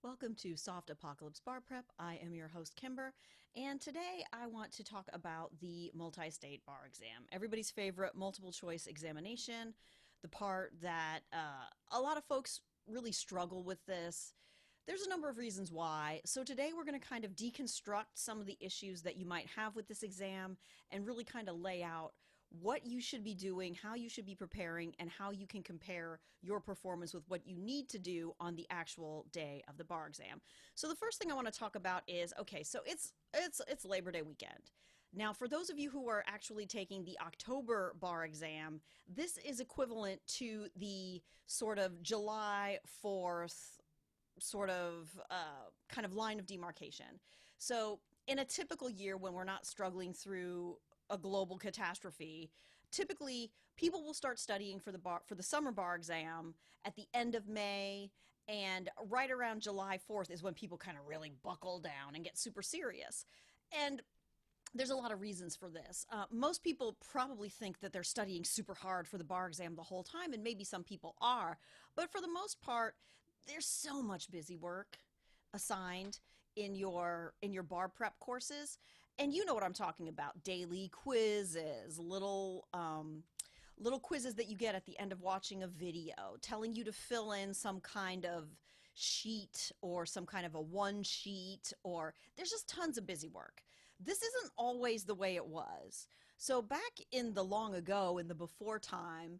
Welcome to Soft Apocalypse Bar Prep. I am your host, Kimber, and today I want to talk about the multi-state bar exam. Everybody's favorite multiple choice examination, the part that a lot of folks really struggle with this. There's a number of reasons why. So today we're going to kind of deconstruct some of the issues that you might have with this exam and really kind of lay out what you should be doing, how you should be preparing, and how you can compare your performance with what you need to do on the actual day of the bar exam. So the first thing I want to talk about is, okay, so it's Labor Day weekend. Now, for those of you who are actually taking the October bar exam, this is equivalent to the sort of July 4th sort of kind of line of demarcation. So in a typical year when we're not struggling through a global catastrophe, typically people will start studying for the summer bar exam at the end of May, and right around July 4th is when people kind of really buckle down and get super serious. And there's a lot of reasons for this. Most people probably think that they're studying super hard for the bar exam the whole time, and maybe some people are, but for the most part, there's so much busy work assigned in your bar prep courses, and you know what I'm talking about: daily quizzes, little quizzes that you get at the end of watching a video, telling you to fill in some kind of sheet or some kind of a one sheet, or there's just tons of busy work. This isn't always the way it was. So back in the long ago, in the before time,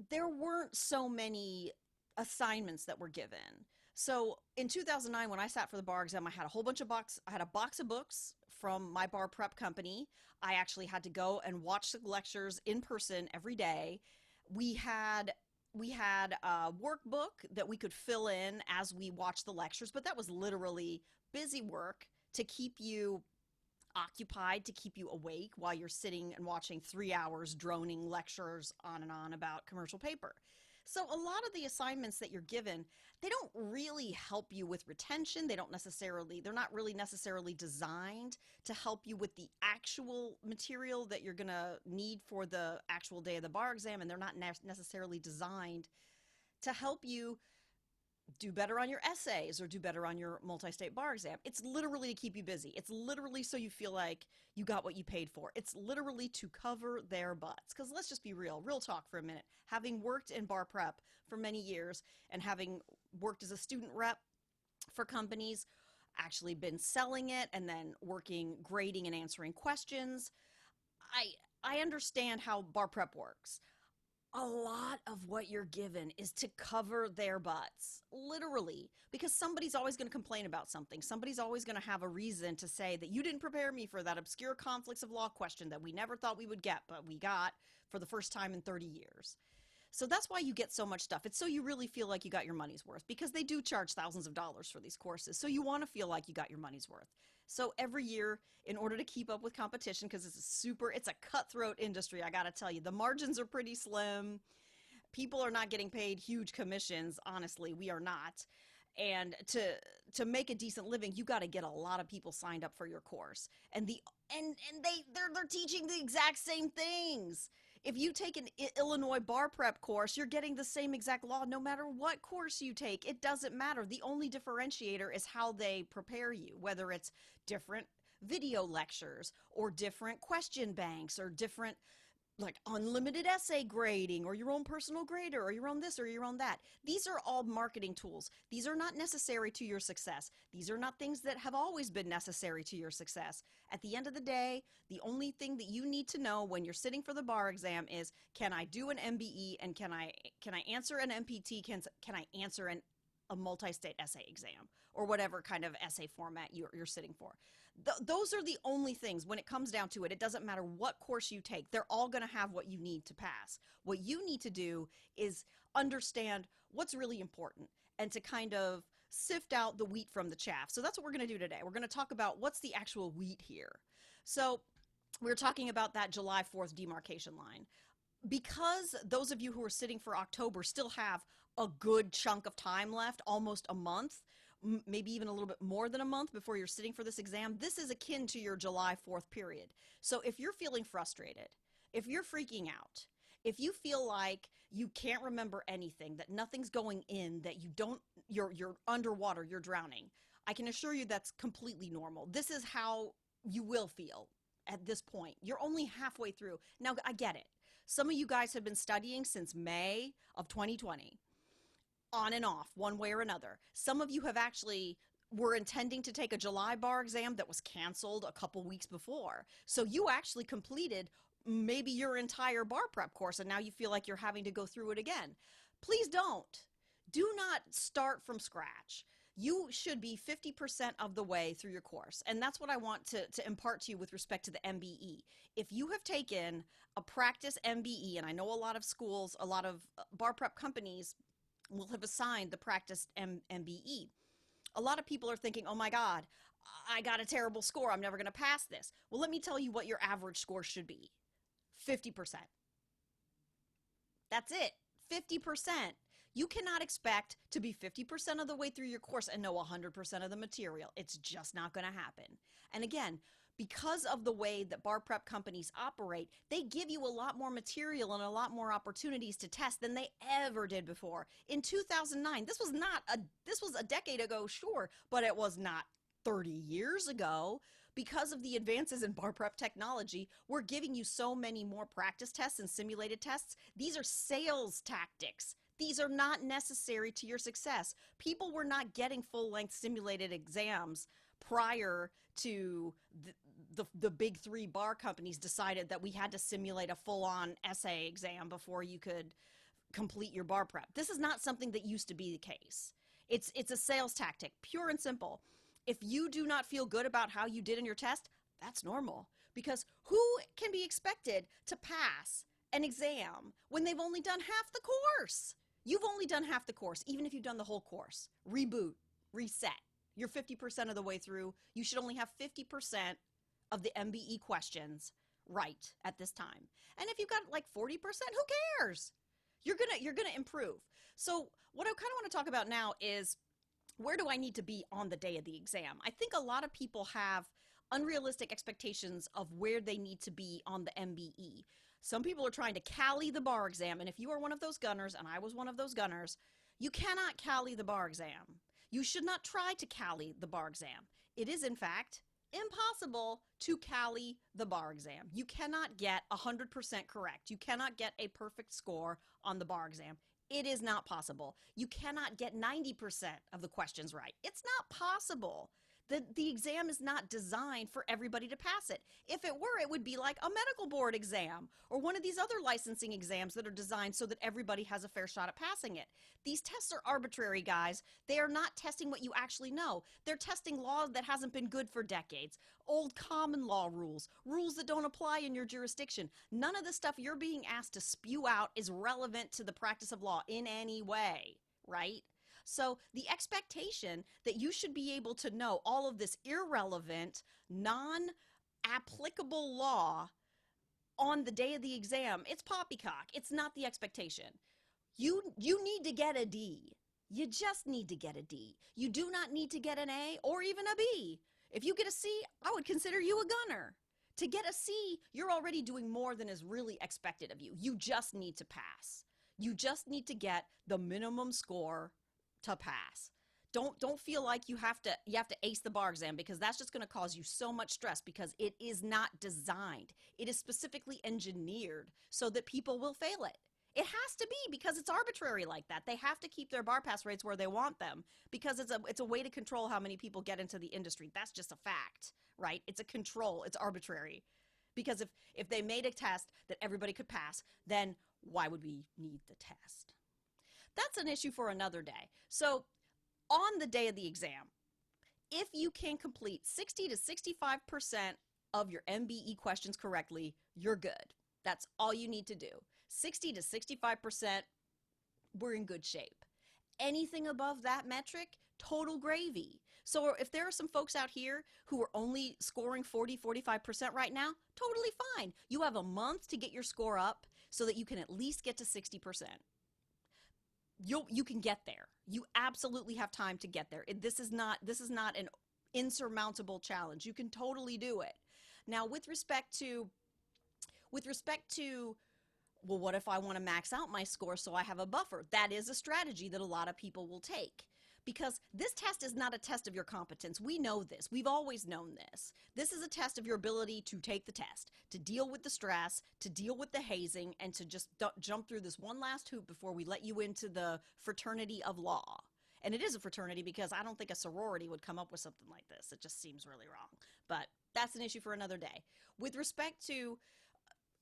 there weren't so many assignments that were given. So in 2009, when I sat for the bar exam, I had a box of books from my bar prep company. I actually had to go and watch the lectures in person every day. We had a workbook that we could fill in as we watched the lectures, but that was literally busy work to keep you occupied, to keep you awake while you're sitting and watching 3 hours droning lectures on and on about commercial paper. So a lot of the assignments that you're given, they don't really help you with retention. They're not really necessarily designed to help you with the actual material that you're going to need for the actual day of the bar exam, and they're not necessarily designed to help you do better on your essays or do better on your multi-state bar exam. It's literally to keep you busy. It's literally so you feel like you got what you paid for. It's literally to cover their butts. Because let's just be real talk for a minute. Having worked in bar prep for many years and having worked as a student rep for companies, actually been selling it and then working, grading and answering questions, I understand how bar prep works. A lot of what you're given is to cover their butts, literally, because somebody's always going to complain about something. Somebody's always going to have a reason to say that you didn't prepare me for that obscure conflicts of law question that we never thought we would get, but we got for the first time in 30 years. So that's why you get so much stuff. It's so you really feel like you got your money's worth, because they do charge thousands of dollars for these courses. So you want to feel like you got your money's worth. So every year, in order to keep up with competition, because it's a cutthroat industry, I got to tell you, the margins are pretty slim. People are not getting paid huge commissions. Honestly, we are not. And to make a decent living, you got to get a lot of people signed up for your course. And they're teaching the exact same things. If you take an Illinois bar prep course, you're getting the same exact law no matter what course you take. It doesn't matter. The only differentiator is how they prepare you, whether it's different video lectures or different question banks or different, like, unlimited essay grading or your own personal grader or your own this or your own that. These are all marketing tools. These are not necessary to your success. These are not things that have always been necessary to your success. At the end of the day, the only thing that you need to know when you're sitting for the bar exam is, can I do an MBE, and can I answer an MPT, can I answer a multi-state essay exam, or whatever kind of essay format you're sitting for. Those are the only things. When it comes down to it, it doesn't matter what course you take. They're all going to have what you need to pass. What you need to do is understand what's really important and to kind of sift out the wheat from the chaff. So that's what we're going to do today. We're going to talk about what's the actual wheat here. So we're talking about that July 4th demarcation line. Because those of you who are sitting for October still have a good chunk of time left, almost a month, maybe even a little bit more than a month before you're sitting for this exam, this is akin to your July 4th period. So if you're feeling frustrated, if you're freaking out, If you feel like you can't remember anything, that nothing's going in, that you're underwater, you're drowning, I can assure you that's completely normal. This is how you will feel at this point. You're only halfway through. Now, I get it. Some of you guys have been studying since May of 2020, on and off, one way or another. Some of you have actually were intending to take a July bar exam that was canceled a couple weeks before. So you actually completed maybe your entire bar prep course, and now you feel like you're having to go through it again. Please don't. Do not start from scratch. You should be 50% of the way through your course. And that's what I want to impart to you with respect to the MBE. If you have taken a practice MBE, and I know a lot of schools, a lot of bar prep companies will have assigned the practice MBE. A lot of people are thinking, oh my God, I got a terrible score. I'm never going to pass this. Well, let me tell you what your average score should be. 50%. That's it. 50%. You cannot expect to be 50% of the way through your course and know 100% of the material. It's just not going to happen. And again, because of the way that bar prep companies operate, they give you a lot more material and a lot more opportunities to test than they ever did before. In 2009, this was a decade ago, sure, but it was not 30 years ago. Because of the advances in bar prep technology, we're giving you so many more practice tests and simulated tests. These are sales tactics. These are not necessary to your success. People were not getting full-length simulated exams prior to the big three bar companies decided that we had to simulate a full-on essay exam before you could complete your bar prep. This is not something that used to be the case. It's a sales tactic, pure and simple. If you do not feel good about how you did in your test, that's normal, because who can be expected to pass an exam when they've only done half the course? You've only done half the course, even if you've done the whole course. Reboot, reset. You're 50% of the way through. You should only have 50% of the MBE questions right at this time. And if you've got like 40%, who cares? You're gonna improve. So what I kind of want to talk about now is, where do I need to be on the day of the exam? I think a lot of people have unrealistic expectations of where they need to be on the MBE. Some people are trying to Cali the bar exam, and if you are one of those gunners, and I was one of those gunners, you cannot Cali the bar exam. You should not try to Cali the bar exam. It is, in fact, impossible to Cali the bar exam. You cannot get 100% correct. You cannot get a perfect score on the bar exam. It is not possible. You cannot get 90% of the questions right. It's not possible. The exam is not designed for everybody to pass it. If it were, it would be like a medical board exam or one of these other licensing exams that are designed so that everybody has a fair shot at passing it. These tests are arbitrary, guys. They are not testing what you actually know. They're testing law that hasn't been good for decades, old common law rules, rules that don't apply in your jurisdiction. None of the stuff you're being asked to spew out is relevant to the practice of law in any way, right? So the expectation that you should be able to know all of this irrelevant, non-applicable law on the day of the exam, it's poppycock. It's not the expectation. You need to get a D. You just need to get a D. You do not need to get an A or even a B. If you get a C, I would consider you a gunner. To get a C, you're already doing more than is really expected of you. You just need to pass. You just need to get the minimum score to pass. Don't feel like you have to ace the bar exam, because that's just going to cause you so much stress, because it is not designed. It is specifically engineered so that people will fail it. It has to be, because it's arbitrary like that. They have to keep their bar pass rates where they want them, because it's a way to control how many people get into the industry. That's just a fact, right? It's a control. It's arbitrary. Because if they made a test that everybody could pass, then why would we need the test? That's an issue for another day. So on the day of the exam, if you can complete 60 to 65% of your MBE questions correctly, you're good. That's all you need to do. 60 to 65%, we're in good shape. Anything above that metric, total gravy. So if there are some folks out here who are only scoring 40, 45% right now, totally fine. You have a month to get your score up so that you can at least get to 60%. You can get there. You absolutely have time to get there. This is not an insurmountable challenge. You can totally do it. Now, with respect to Well, what if I want to max out my score so I have a buffer? That is a strategy that a lot of people will take. Because this test is not a test of your competence. We know this. We've always known this. This is a test of your ability to take the test, to deal with the stress, to deal with the hazing, and to just jump through this one last hoop before we let you into the fraternity of law. And it is a fraternity because I don't think a sorority would come up with something like this. It just seems really wrong. But that's an issue for another day. With respect to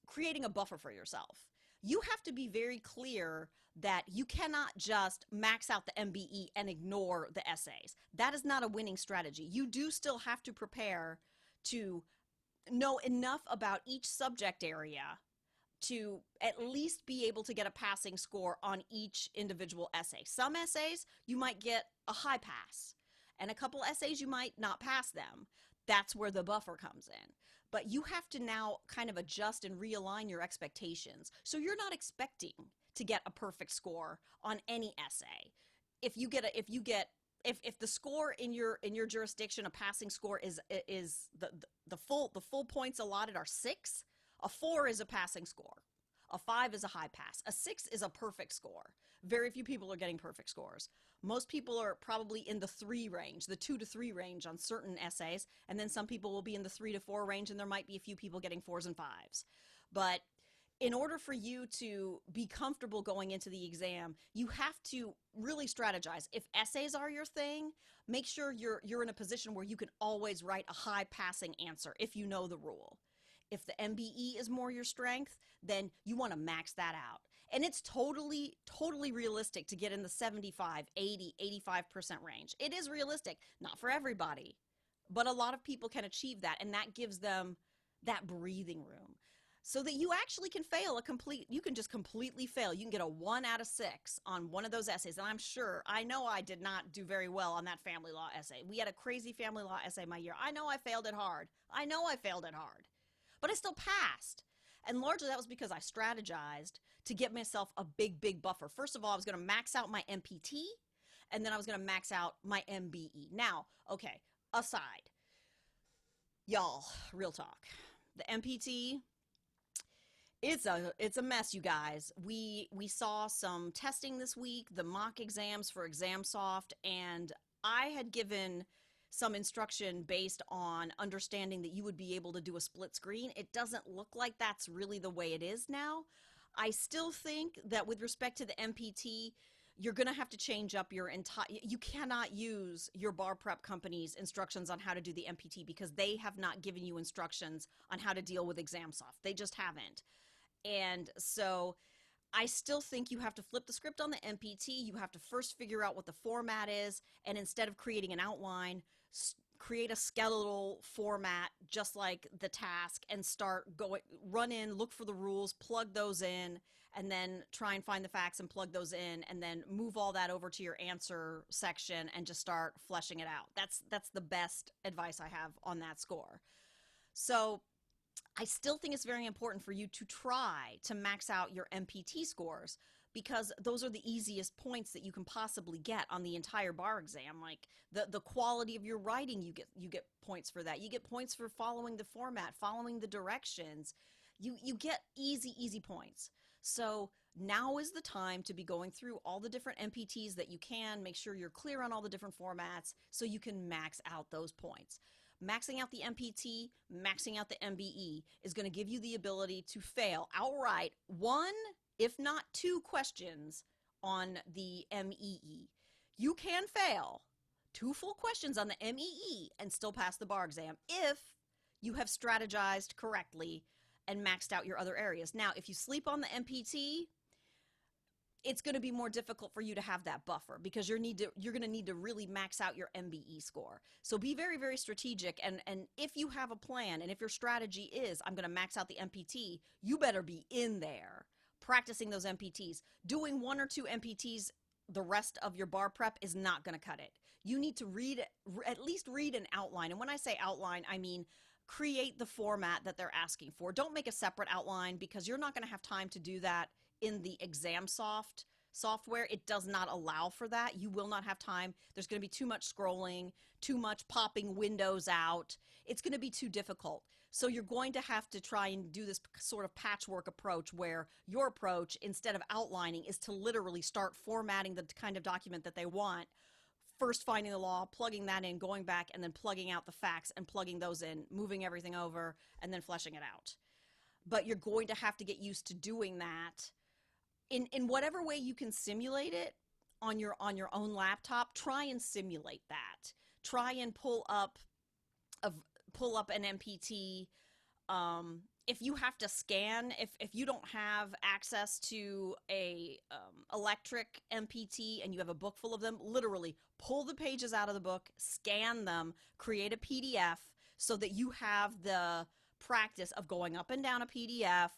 creating a buffer for yourself, you have to be very clear that you cannot just max out the MBE and ignore the essays. That is not a winning strategy. You do still have to prepare to know enough about each subject area to at least be able to get a passing score on each individual essay. Some essays you might get a high pass, and a couple essays you might not pass them. That's where the buffer comes in. But you have to now kind of adjust and realign your expectations. So you're not expecting to get a perfect score on any essay. If the score in your jurisdiction, a passing score is the full points allotted are 6, a 4 is a passing score. A 5 is a high pass. A 6 is a perfect score. Very few people are getting perfect scores. Most people are probably in the 3 range, the 2 to 3 range on certain essays, and then some people will be in the 3 to 4 range, and there might be a few people getting 4s and 5s. But in order for you to be comfortable going into the exam, you have to really strategize. If essays are your thing, make sure you're in a position where you can always write a high passing answer if you know the rule. If the MBE is more your strength, then you want to max that out. And it's totally realistic to get in the 75, 80, 85% range. It is realistic, not for everybody, but a lot of people can achieve that, and that gives them that breathing room so that you actually can fail you can just completely fail. You can get a 1 out of 6 on one of those essays, and I know I did not do very well on that family law essay. We had a crazy family law essay my year. I know I failed it hard. But I still passed. And largely that was because I strategized to get myself a big buffer. First of all, I was going to max out my MPT, and then I was going to max out my MBE. Now, okay, aside, y'all, real talk. The MPT, it's a mess, you guys. We saw some testing this week, the mock exams for ExamSoft, and I had given some instruction based on understanding that you would be able to do a split screen. It doesn't look like that's really the way it is now. I still think that with respect to the MPT, you're going to have to change up your entire, you cannot use your bar prep company's instructions on how to do the MPT because they have not given you instructions on how to deal with ExamSoft. They just haven't. And so I still think you have to flip the script on the MPT. You have to first figure out what the format is, and instead of creating an outline, create a skeletal format just like the task and run in, look for the rules, plug those in, and then try and find the facts and plug those in, and then move all that over to your answer section and just start fleshing it out. That's the best advice I have on that score. So I still think it's very important for you to try to max out your MPT scores because those are the easiest points that you can possibly get on the entire bar exam. Like the quality of your writing, you get points for that. You get points for following the format, following the directions. You get easy points. So now is the time to be going through all the different MPTs that you can, make sure you're clear on all the different formats so you can max out those points. Maxing out the MPT, maxing out the MBE is going to give you the ability to fail outright 1, if not 2 questions on the MEE. You can fail 2 full questions on the MEE and still pass the bar exam if you have strategized correctly and maxed out your other areas. Now, if you sleep on the MPT, it's going to be more difficult for you to have that buffer because you're going to need to really max out your MBE score. So be very strategic, and if you have a plan and if your strategy is I'm going to max out the MPT, you better be in there practicing those MPTs. Doing 1 or 2 MPTs the rest of your bar prep is not going to cut it. You need to at least read an outline, and when I say outline, I mean create the format that they're asking for. Don't make a separate outline because you're not going to have time to do that in the ExamSoft software. It does not allow for that. You will not have time. There's going to be too much scrolling, too much popping windows out. It's going to be too difficult. So you're going to have to try and do this sort of patchwork approach where your approach, instead of outlining, is to literally start formatting the kind of document that they want. First finding the law, plugging that in, going back, and then plugging out the facts and plugging those in, moving everything over, and then fleshing it out. But you're going to have to get used to doing that in whatever way you can simulate it on your own laptop. Try and simulate that. Try and pull up an MPT. If you have to scan, if you don't have access to a electric MPT and you have a book full of them, literally pull the pages out of the book, scan them, create a PDF so that you have the practice of going up and down a PDF,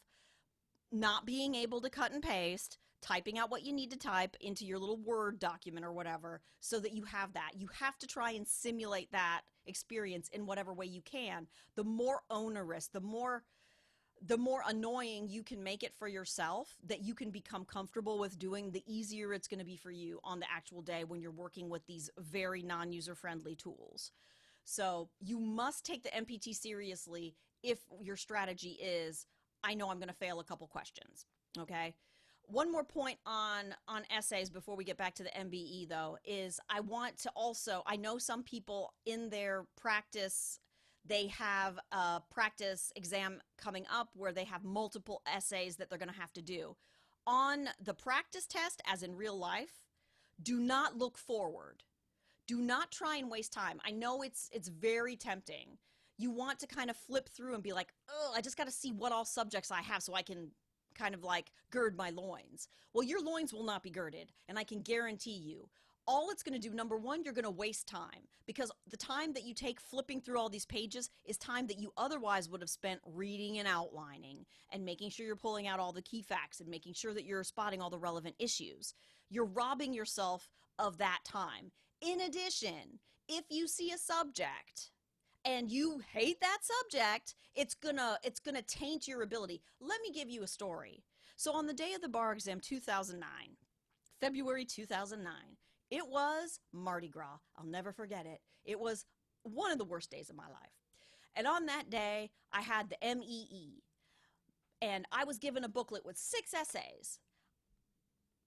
not being able to cut and paste, typing out what you need to type into your little Word document or whatever, so that you have that. You have to try and simulate that experience in whatever way you can. The more onerous, the more annoying you can make it for yourself that you can become comfortable with doing, the easier it's going to be for you on the actual day when you're working with these very non-user friendly tools. So you must take the MPT seriously if your strategy is, I know I'm going to fail a couple questions. Okay. One more point on essays before we get back to the MBE, though, is I want to also, I know some people in their practice, they have a practice exam coming up where they have multiple essays that they're going to have to do. On the practice test, as in real life, do not look forward. Do not try and waste time. I know it's very tempting. You want to kind of flip through and be like, oh, I just got to see what all subjects I have so I can kind of like gird my loins. Well, your loins will not be girded, and I can guarantee you, all it's going to do, number one, you're going to waste time, because the time that you take flipping through all these pages is time that you otherwise would have spent reading and outlining and making sure you're pulling out all the key facts and making sure that you're spotting all the relevant issues. You're robbing yourself of that time. In addition, if you see a subject and you hate that subject, it's gonna taint your ability. Let me give you a story. So on the day of the bar exam, 2009, February 2009, it was Mardi Gras. I'll never forget it. It was one of the worst days of my life. And on that day, I had the MBE, and I was given a booklet with 6 essays.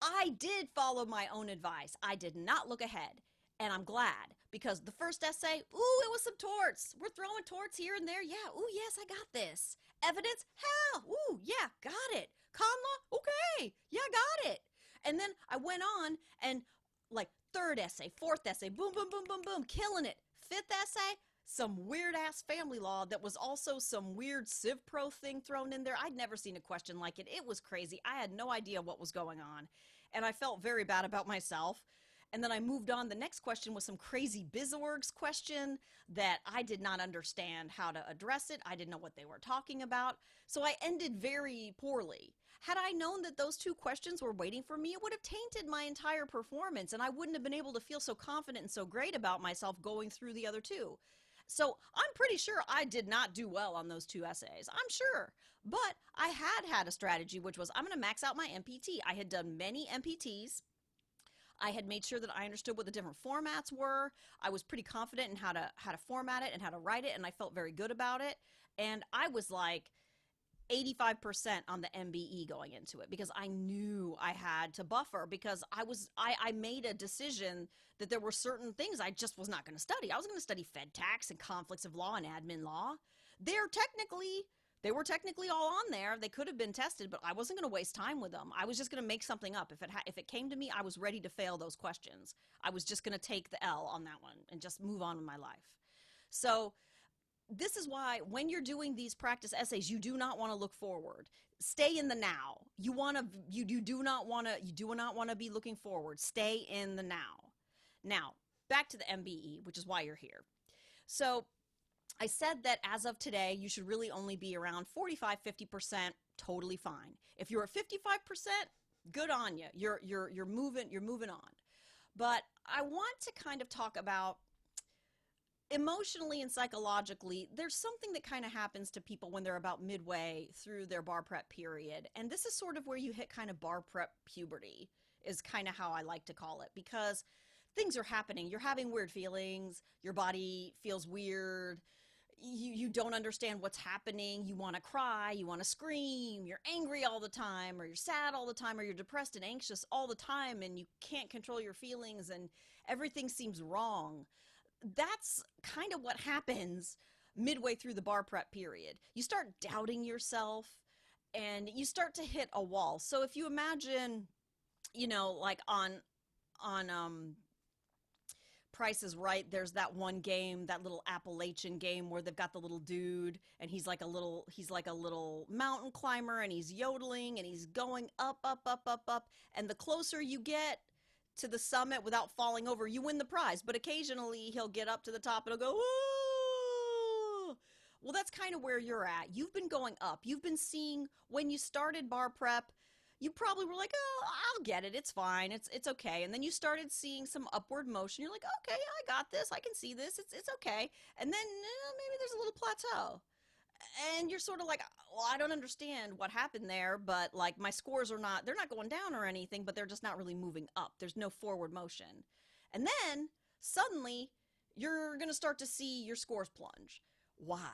I did follow my own advice. I did not look ahead. And I'm glad, because the first essay, ooh, it was some torts. We're throwing torts here and there. Yeah, ooh, yes, I got this. Evidence, hell, ooh, yeah, got it. Con law, okay, yeah, got it. And then I went on and like third essay, fourth essay, boom, boom, boom, boom, boom, killing it. Fifth essay, some weird ass family law that was also some weird Civ Pro thing thrown in there. I'd never seen a question like it. It was crazy. I had no idea what was going on. And I felt very bad about myself. And then I moved on. The next question was some crazy BizOrgs question that I did not understand how to address it. I didn't know what they were talking about. So I ended very poorly. Had I known that those 2 questions were waiting for me, it would have tainted my entire performance, and I wouldn't have been able to feel so confident and so great about myself going through the other 2. So I'm pretty sure I did not do well on those 2 essays. I'm sure. But I had a strategy, which was I'm going to max out my MPT. I had done many MPTs. I had made sure that I understood what the different formats were. I was pretty confident in how to format it and how to write it, and I felt very good about it. And I was like 85% on the MBE going into it, because I knew I had to buffer, because I made a decision that there were certain things I just was not going to study. I was going to study Fed tax and conflicts of law and admin law. They were technically all on there. They could have been tested, but I wasn't going to waste time with them. I was just going to make something up. If it came to me, I was ready to fail those questions. I was just going to take the L on that one and just move on with my life. So this is why when you're doing these practice essays, you do not want to look forward. Stay in the now. You do not want to be looking forward. Stay in the now. Now, back to the MBE, which is why you're here. So I said that as of today, you should really only be around 45-50%, totally fine. If you're at 55%, good on you. You're moving on. But I want to kind of talk about emotionally and psychologically, there's something that kind of happens to people when they're about midway through their bar prep period. And this is sort of where you hit kind of bar prep puberty, is kind of how I like to call it, because things are happening. You're having weird feelings. Your body feels weird. you don't understand what's happening. You want to cry, you want to scream, you're angry all the time, or you're sad all the time, or you're depressed and anxious all the time, and you can't control your feelings, and everything seems wrong. That's kind of what happens midway through the bar prep period. You start doubting yourself and you start to hit a wall. So if you imagine, like on Price is Right, there's that one game, that little Appalachian game where they've got the little dude and he's like a little mountain climber and he's yodeling and he's going up, up, up, up, up. And the closer you get to the summit without falling over, you win the prize. But occasionally he'll get up to the top and he'll go, woo! Well, that's kind of where you're at. You've been going up. You've been seeing when you started bar prep, you probably were like, oh, I'll get it. It's fine. It's okay. And then you started seeing some upward motion. You're like, okay, I got this. I can see this. It's okay. And then maybe there's a little plateau. And you're sort of like, well, I don't understand what happened there, but like my scores they're not going down or anything, but they're just not really moving up. There's no forward motion. And then suddenly you're going to start to see your scores plunge. Why?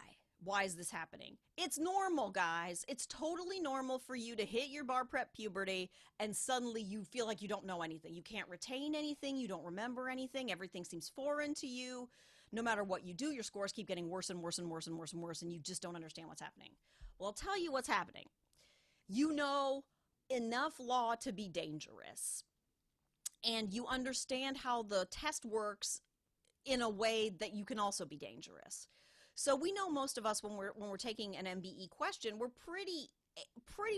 Why is this happening? It's normal, guys. It's totally normal for you to hit your bar prep puberty and suddenly you feel like you don't know anything. You can't retain anything. You don't remember anything. Everything seems foreign to you. No matter what you do, your scores keep getting worse and worse and worse and worse and worse, and you just don't understand what's happening. Well, I'll tell you what's happening. You know enough law to be dangerous, and you understand how the test works in a way that you can also be dangerous. So we know most of us when we're taking an MBE question, we're pretty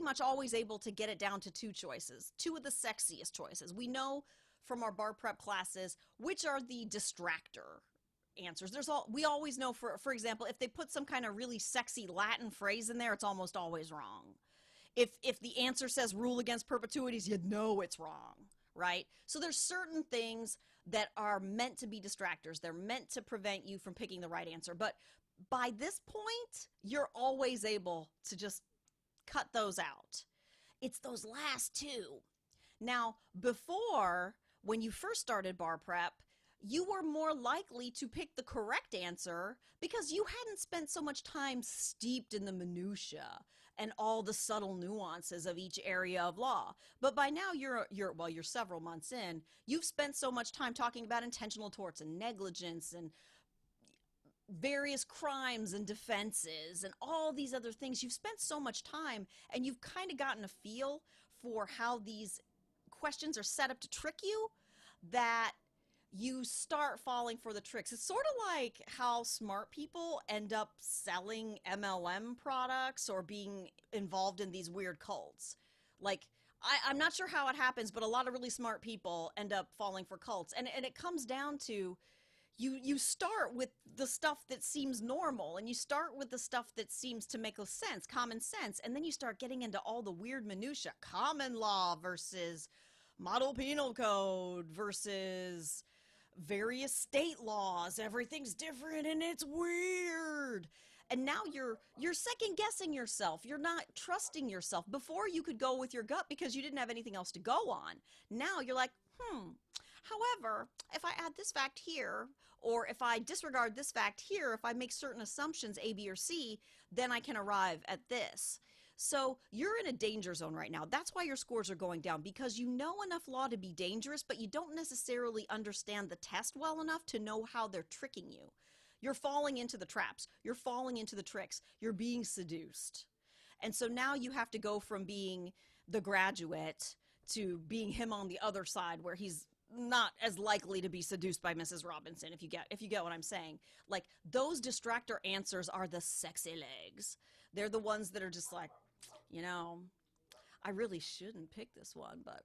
much always able to get it down to two choices, two of the sexiest choices. We know from our bar prep classes which are the distractor answers. We always know, for example, if they put some kind of really sexy Latin phrase in there, it's almost always wrong. If the answer says rule against perpetuities, you know it's wrong, right? So there's certain things that are meant to be distractors. They're meant to prevent you from picking the right answer. But by this point, you're always able to just cut those out. It's those last two. Now, before, when you first started bar prep, you were more likely to pick the correct answer because you hadn't spent so much time steeped in the minutia and all the subtle nuances of each area of law. But by now you're several months in, you've spent so much time talking about intentional torts and negligence and various crimes and defenses and all these other things. You've spent so much time and you've kind of gotten a feel for how these questions are set up to trick you that you start falling for the tricks. It's sort of like how smart people end up selling MLM products or being involved in these weird cults. Like, I'm not sure how it happens, but a lot of really smart people end up falling for cults. And it comes down to you start with the stuff that seems normal, and you start with the stuff that seems to make sense, common sense, and then you start getting into all the weird minutia, common law versus model penal code versus various state laws. Everything's different and it's weird. And now you're second guessing yourself. You're not trusting yourself. Before you could go with your gut because you didn't have anything else to go on. Now you're like, however, if I add this fact here, or if I disregard this fact here, if I make certain assumptions A, B, or C, then I can arrive at this. So you're in a danger zone right now. That's why your scores are going down, because you know enough law to be dangerous, but you don't necessarily understand the test well enough to know how they're tricking you. You're falling into the traps. You're falling into the tricks. You're being seduced. And so now you have to go from being the graduate to being him on the other side, where he's not as likely to be seduced by Mrs. Robinson, if you get what I'm saying. Like, those distractor answers are the sexy legs. They're the ones that are just like, I really shouldn't pick this one, but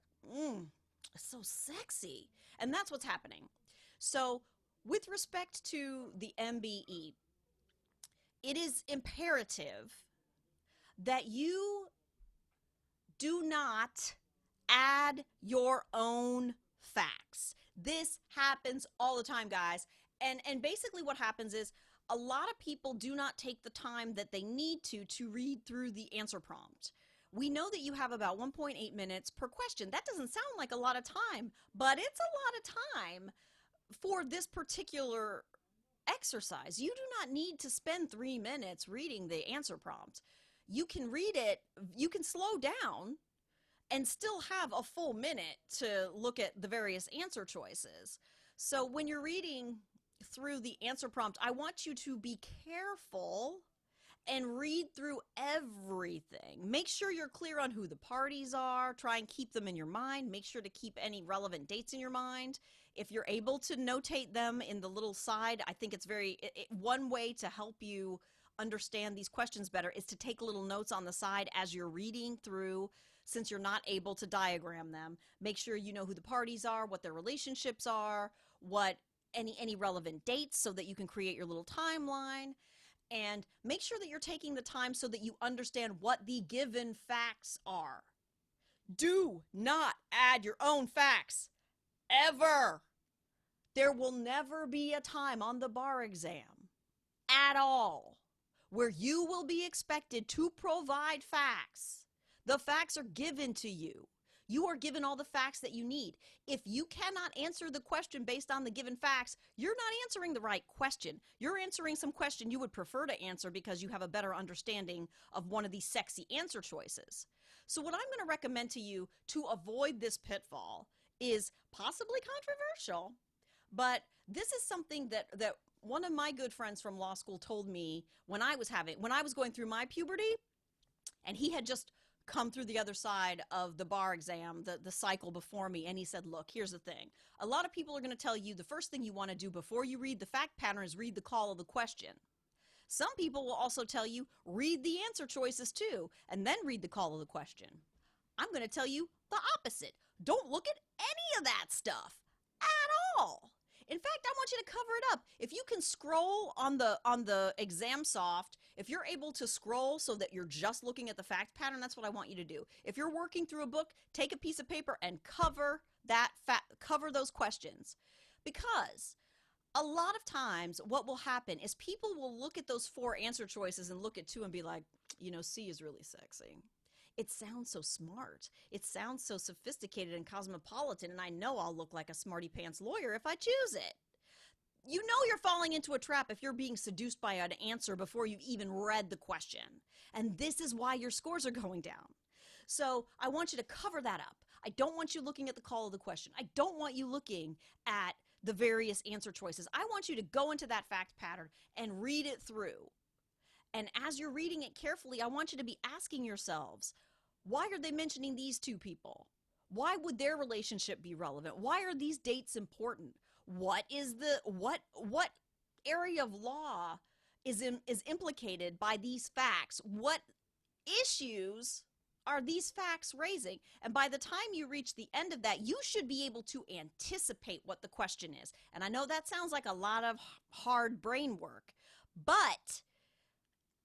it's so sexy. And that's what's happening. So with respect to the MBE, it is imperative that you do not add your own facts. This happens all the time, guys. And basically what happens is a lot of people do not take the time that they need to read through the answer prompt. We know that you have about 1.8 minutes per question. That doesn't sound like a lot of time, but it's a lot of time for this particular exercise. You do not need to spend 3 minutes reading the answer prompt. You can read it, you can slow down and still have a full minute to look at the various answer choices. So when you're reading through the answer prompt, I want you to be careful and read through everything. Make sure you're clear on who the parties are. Try and keep them in your mind. Make sure to keep any relevant dates in your mind. If you're able to notate them in the little side, I think it's one way to help you understand these questions better is to take little notes on the side as you're reading through. Since you're not able to diagram them, make sure you know who the parties are, what their relationships are, what any relevant dates, so that you can create your little timeline. And make sure that you're taking the time so that you understand what the given facts are. Do not add your own facts, ever. There will never be a time on the bar exam at all where you will be expected to provide facts. The facts are given to you. You are given all the facts that you need. If you cannot answer the question based on the given facts, you're not answering the right question. You're answering some question you would prefer to answer because you have a better understanding of one of these sexy answer choices. So what I'm going to recommend to you to avoid this pitfall is possibly controversial, but this is something that one of my good friends from law school told me when I was going through my puberty, and he had just come through the other side of the bar exam, the cycle before me, and he said, look, here's the thing. A lot of people are going to tell you the first thing you want to do before you read the fact pattern is read the call of the question. Some people will also tell you read the answer choices too, and then read the call of the question. I'm going to tell you the opposite. Don't look at any of that stuff at all. In fact, I want you to cover it up. If you can scroll on the exam soft, if you're able to scroll so that you're just looking at the fact pattern, that's what I want you to do. If you're working through a book, take a piece of paper and cover those questions. Because a lot of times what will happen is people will look at those 4 answer choices and look at 2 and be like, C is really sexy. It sounds so smart. It sounds so sophisticated and cosmopolitan, and I know I'll look like a smarty pants lawyer if I choose it. You know you're falling into a trap if you're being seduced by an answer before you've even read the question. And this is why your scores are going down. So I want you to cover that up. I don't want you looking at the call of the question. I don't want you looking at the various answer choices. I want you to go into that fact pattern and read it through. And as you're reading it carefully, I want you to be asking yourselves, why are they mentioning these 2 people? Why would their relationship be relevant? Why are these dates important? What area of law is implicated by these facts? What issues are these facts raising? And by the time you reach the end of that, you should be able to anticipate what the question is. And I know that sounds like a lot of hard brain work, but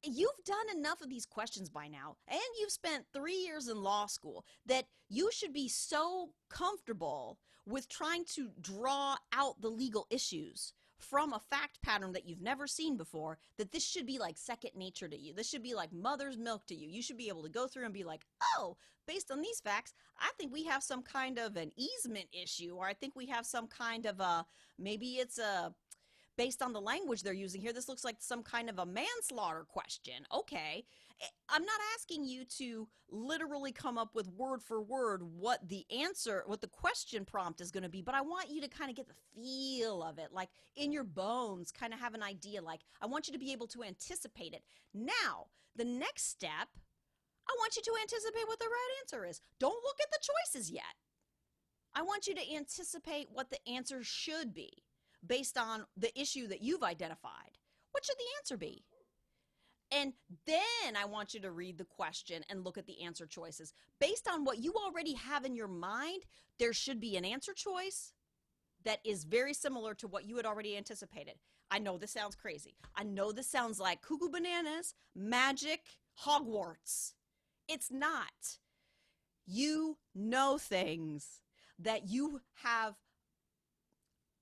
you've done enough of these questions by now, and you've spent 3 years in law school, that you should be so comfortable with trying to draw out the legal issues from a fact pattern that you've never seen before, that this should be like second nature to you. This should be like mother's milk to you. You should be able to go through and be like, oh, based on these facts, I think we have some kind of an easement issue, or I think we have some kind of maybe it's based on the language they're using here, this looks like some kind of a manslaughter question. Okay, I'm not asking you to literally come up with word for word what the question prompt is going to be, but I want you to kind of get the feel of it, like in your bones, kind of have an idea. Like, I want you to be able to anticipate it. Now, the next step, I want you to anticipate what the right answer is. Don't look at the choices yet. I want you to anticipate what the answer should be based on the issue that you've identified. What should the answer be? And then I want you to read the question and look at the answer choices. Based on what you already have in your mind, there should be an answer choice that is very similar to what you had already anticipated. I know this sounds crazy. I know this sounds like cuckoo bananas, magic, Hogwarts. It's not. You know things that you have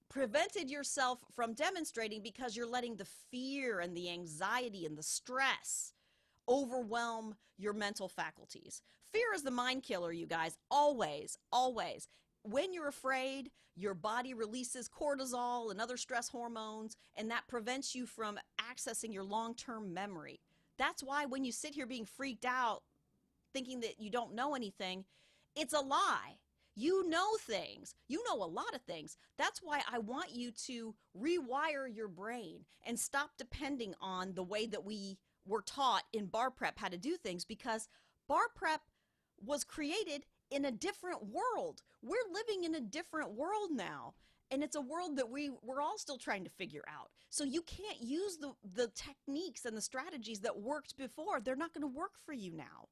prevented yourself from demonstrating because you're letting the fear and the anxiety and the stress overwhelm your mental faculties. Fear is the mind killer, you guys, always, always. when you're afraid, your body releases cortisol and other stress hormones, and that prevents you from accessing your long-term memory. That's why when you sit here being freaked out, thinking that you don't know anything, it's a lie. You know things. You know a lot of things. That's why I want you to rewire your brain and stop depending on the way that we were taught in bar prep how to do things, because bar prep was created in a different world. We're living in a different world now. And it's a world that we're all still trying to figure out. So you can't use the techniques and the strategies that worked before. They're not going to work for you now.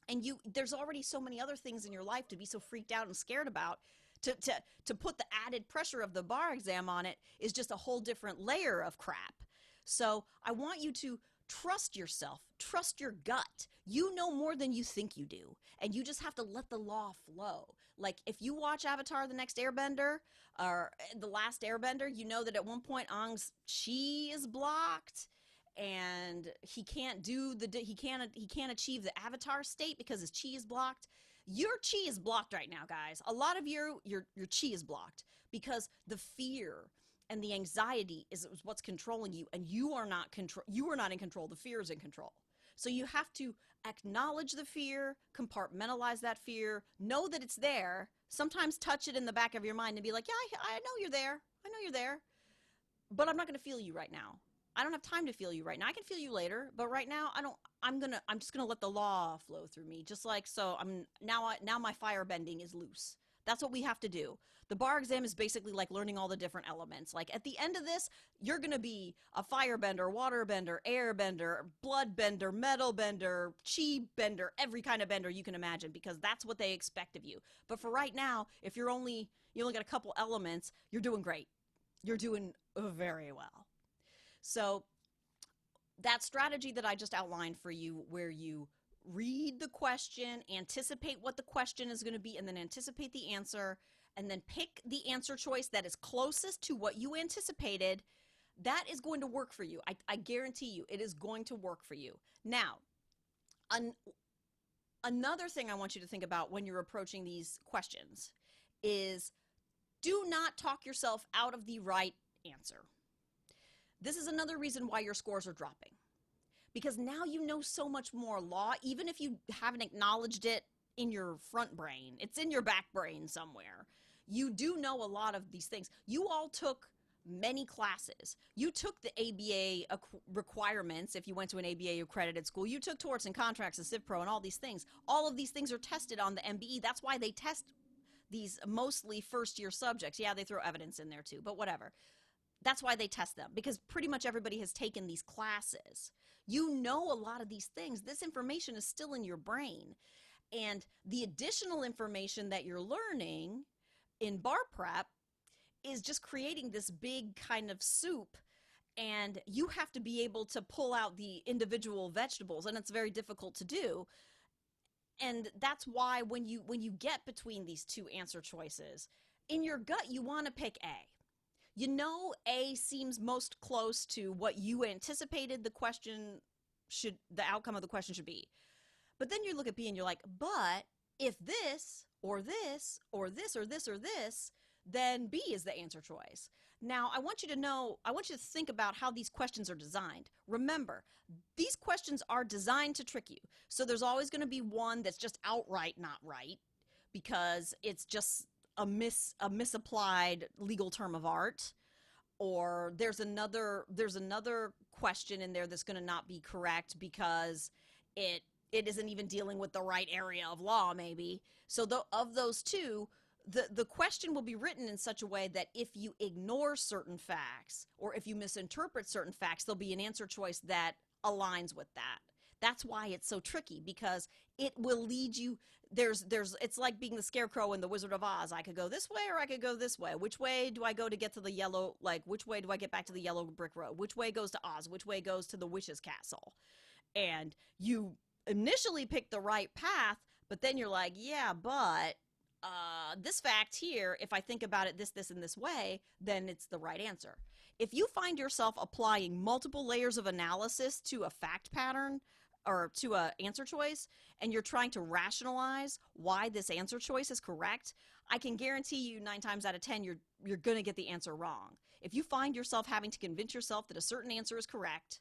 And there's already so many other things in your life to be so freaked out and scared about. To put the added pressure of the bar exam on it is just a whole different layer of crap. So I want you to trust yourself, trust your gut. You know more than you think you do, and you just have to let the law flow. Like if you watch Avatar: The Next Airbender or The Last Airbender, you know that at one point Aang's chi is blocked, and he can't achieve the avatar state because his chi is blocked. Your chi is blocked right now, guys. A lot of your chi is blocked because the fear and the anxiety is what's controlling you, and you are not in control. The fear is in control. So you have to acknowledge the fear, compartmentalize that fear, know that it's there. Sometimes touch it in the back of your mind and be like, yeah, I know you're there. I know you're there, but I'm not going to feel you right now. I don't have time to feel you right now. I can feel you later, but right now I'm just gonna let the law flow through me. Just like, so now my fire bending is loose. That's what we have to do. The bar exam is basically like learning all the different elements. Like at the end of this, you're gonna be a fire bender, water bender, air bender, blood bender, metal bender, chi bender, every kind of bender you can imagine, because that's what they expect of you. But for right now, if you only got a couple elements, you're doing great. You're doing very well. So that strategy that I just outlined for you, where you read the question, anticipate what the question is going to be, and then anticipate the answer, and then pick the answer choice that is closest to what you anticipated, that is going to work for you. I guarantee you it is going to work for you. Now, another thing I want you to think about when you're approaching these questions is, do not talk yourself out of the right answer. This is another reason why your scores are dropping, because now you know so much more law, even if you haven't acknowledged it in your front brain. It's in your back brain somewhere. You do know a lot of these things. You all took many classes. You took the ABA requirements if you went to an ABA accredited school. You took torts and contracts and CivPro and all these things. All of these things are tested on the MBE. That's why they test these mostly first-year subjects. Yeah, they throw evidence in there too, but whatever. That's why they test them, because pretty much everybody has taken these classes. You know a lot of these things. This information is still in your brain. And the additional information that you're learning in bar prep is just creating this big kind of soup. And you have to be able to pull out the individual vegetables, and it's very difficult to do. And that's why when you get between these two answer choices, in your gut, you want to pick A. You know A seems most close to what you anticipated the outcome of the question should be. But then you look at B and you're like, but if this, or this, or this, or this, or this, then B is the answer choice. Now, I want you to think about how these questions are designed. Remember, these questions are designed to trick you. So there's always going to be one that's just outright not right, because it's just a misapplied legal term of art, or there's another question in there that's going to not be correct because it isn't even dealing with the right area of law, maybe. So of those two, the question will be written in such a way that if you ignore certain facts or if you misinterpret certain facts, there'll be an answer choice that aligns with that. That's why it's so tricky, because it will lead you. It's like being the Scarecrow in the Wizard of Oz. I could go this way or I could go this way. Which way do I go to get to the yellow, which way do I get back to the yellow brick road? Which way goes to Oz? Which way goes to the witch's castle? And you initially pick the right path, but then you're like, yeah, but this fact here, if I think about it this, and this way, then it's the right answer. If you find yourself applying multiple layers of analysis to a fact pattern, or to a answer choice, and you're trying to rationalize why this answer choice is correct, I can guarantee you 9 times out of 10 you're going to get the answer wrong. If you find yourself having to convince yourself that a certain answer is correct,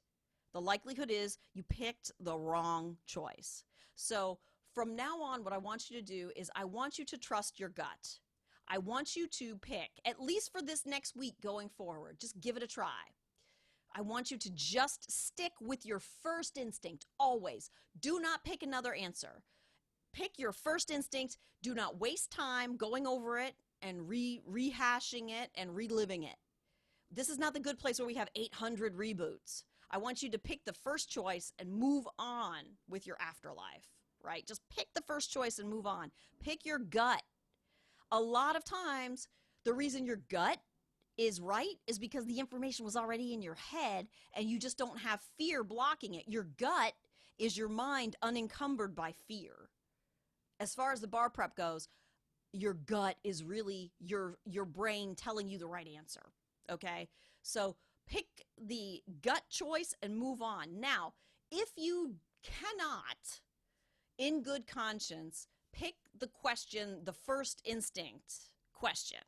the likelihood is you picked the wrong choice. So from now on, what I want you to do is I want you to trust your gut. I want you to pick, at least for this next week going forward, just give it a try. I want you to just stick with your first instinct always. Do not pick another answer. Pick your first instinct. Do not waste time going over it and rehashing it and reliving it. This is not the good place where we have 800 reboots. I want you to pick the first choice and move on with your afterlife, right? Just pick the first choice and move on. Pick your gut. A lot of times, the reason your gut is right is because the information was already in your head and you just don't have fear blocking it. Your gut is your mind unencumbered by fear. As far as the bar prep goes, your gut is really your brain telling you the right answer, okay? So pick the gut choice and move on. Now, if you cannot, in good conscience, pick the question, the first instinct question,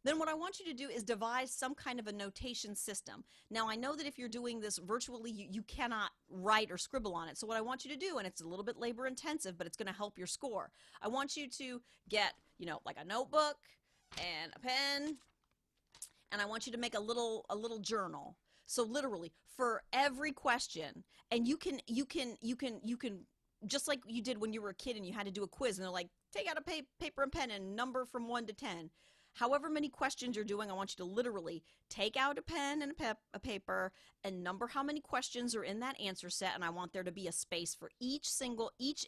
then what I want you to do is devise some kind of a notation system. Now, I know that if you're doing this virtually, you cannot write or scribble on it. So what I want you to do, and it's a little bit labor intensive, but it's going to help your score. I want you to get, like a notebook and a pen, and I want you to make a little journal. So literally, for every question, and you can just like you did when you were a kid and you had to do a quiz, and they're like, take out a paper and pen and number from 1 to 10. However many questions you're doing, I want you to literally take out a pen and a paper and number how many questions are in that answer set, and I want there to be a space for each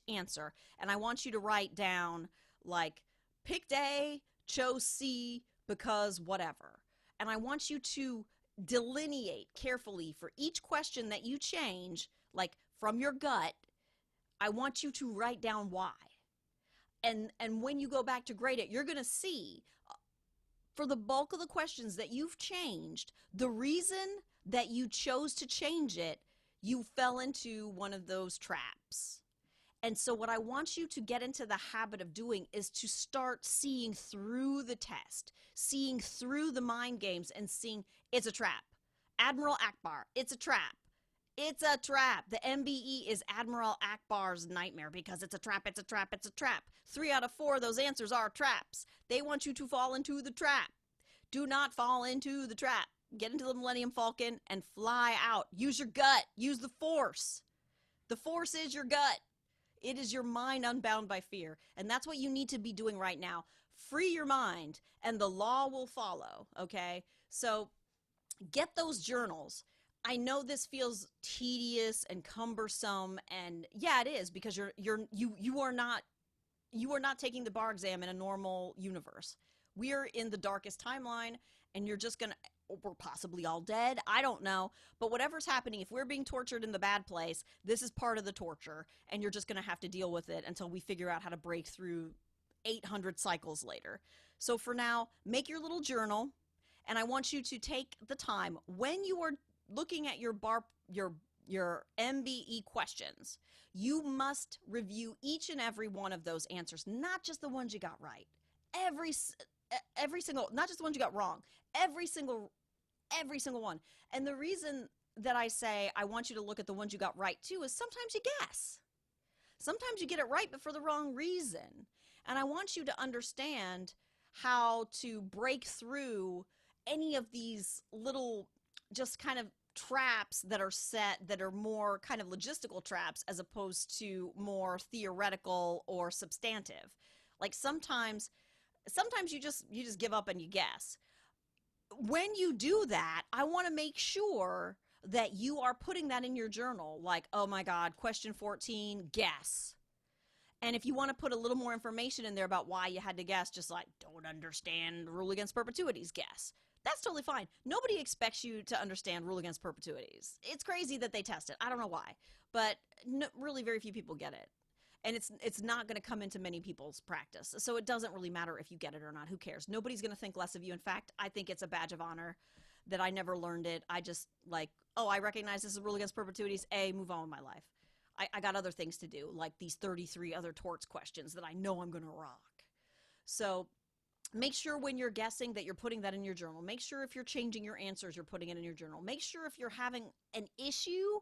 answer, and I want you to write down, like, picked A, chose C, because whatever. And I want you to delineate carefully for each question that you change, like from your gut, I want you to write down why. And when you go back to grade it, you're going to see for the bulk of the questions that you've changed, the reason that you chose to change it, you fell into one of those traps. And so what I want you to get into the habit of doing is to start seeing through the test, seeing through the mind games and seeing it's a trap. Admiral Akbar, it's a trap. It's a trap. The MBE is Admiral Akbar's nightmare because it's a trap, it's a trap, it's a trap. 3 out of 4 of those answers are traps. They want you to fall into the trap. Do not fall into the trap. Get into the Millennium Falcon and fly out. Use your gut. Use the force. The force is your gut. It is your mind unbound by fear. And that's what you need to be doing right now. Free your mind and the law will follow, okay? So get those journals. I know this feels tedious and cumbersome, and yeah, it is, because you are not taking the bar exam in a normal universe. We are in the darkest timeline, and you're just gonna, we're possibly all dead. I don't know, but whatever's happening, if we're being tortured in the bad place, this is part of the torture, and you're just gonna have to deal with it until we figure out how to break through 800 cycles later. So for now, make your little journal, and I want you to take the time when you are looking at your MBE questions, you must review each and every one of those answers, not just the ones you got right. Every single, not just the ones you got wrong, every single one. And the reason that I say I want you to look at the ones you got right too is sometimes you guess. Sometimes you get it right, but for the wrong reason. And I want you to understand how to break through any of these little just kind of traps that are set that are more kind of logistical traps as opposed to more theoretical or substantive. Like sometimes you just give up and you guess. When you do that, I want to make sure that you are putting that in your journal, like, oh my God, question 14, guess. And if you want to put a little more information in there about why you had to guess, just like, don't understand rule against perpetuities, guess. That's totally fine. Nobody expects you to understand rule against perpetuities. It's crazy that they test it. I don't know why, but really very few people get it. And it's not going to come into many people's practice. So it doesn't really matter if you get it or not. Who cares? Nobody's going to think less of you. In fact, I think it's a badge of honor that I never learned it. I just like, oh, I recognize this is a rule against perpetuities. Move on with my life. I got other things to do, like these 33 other torts questions that I know I'm going to rock. So make sure when you're guessing that you're putting that in your journal. Make sure if you're changing your answers, you're putting it in your journal. Make sure if you're having an issue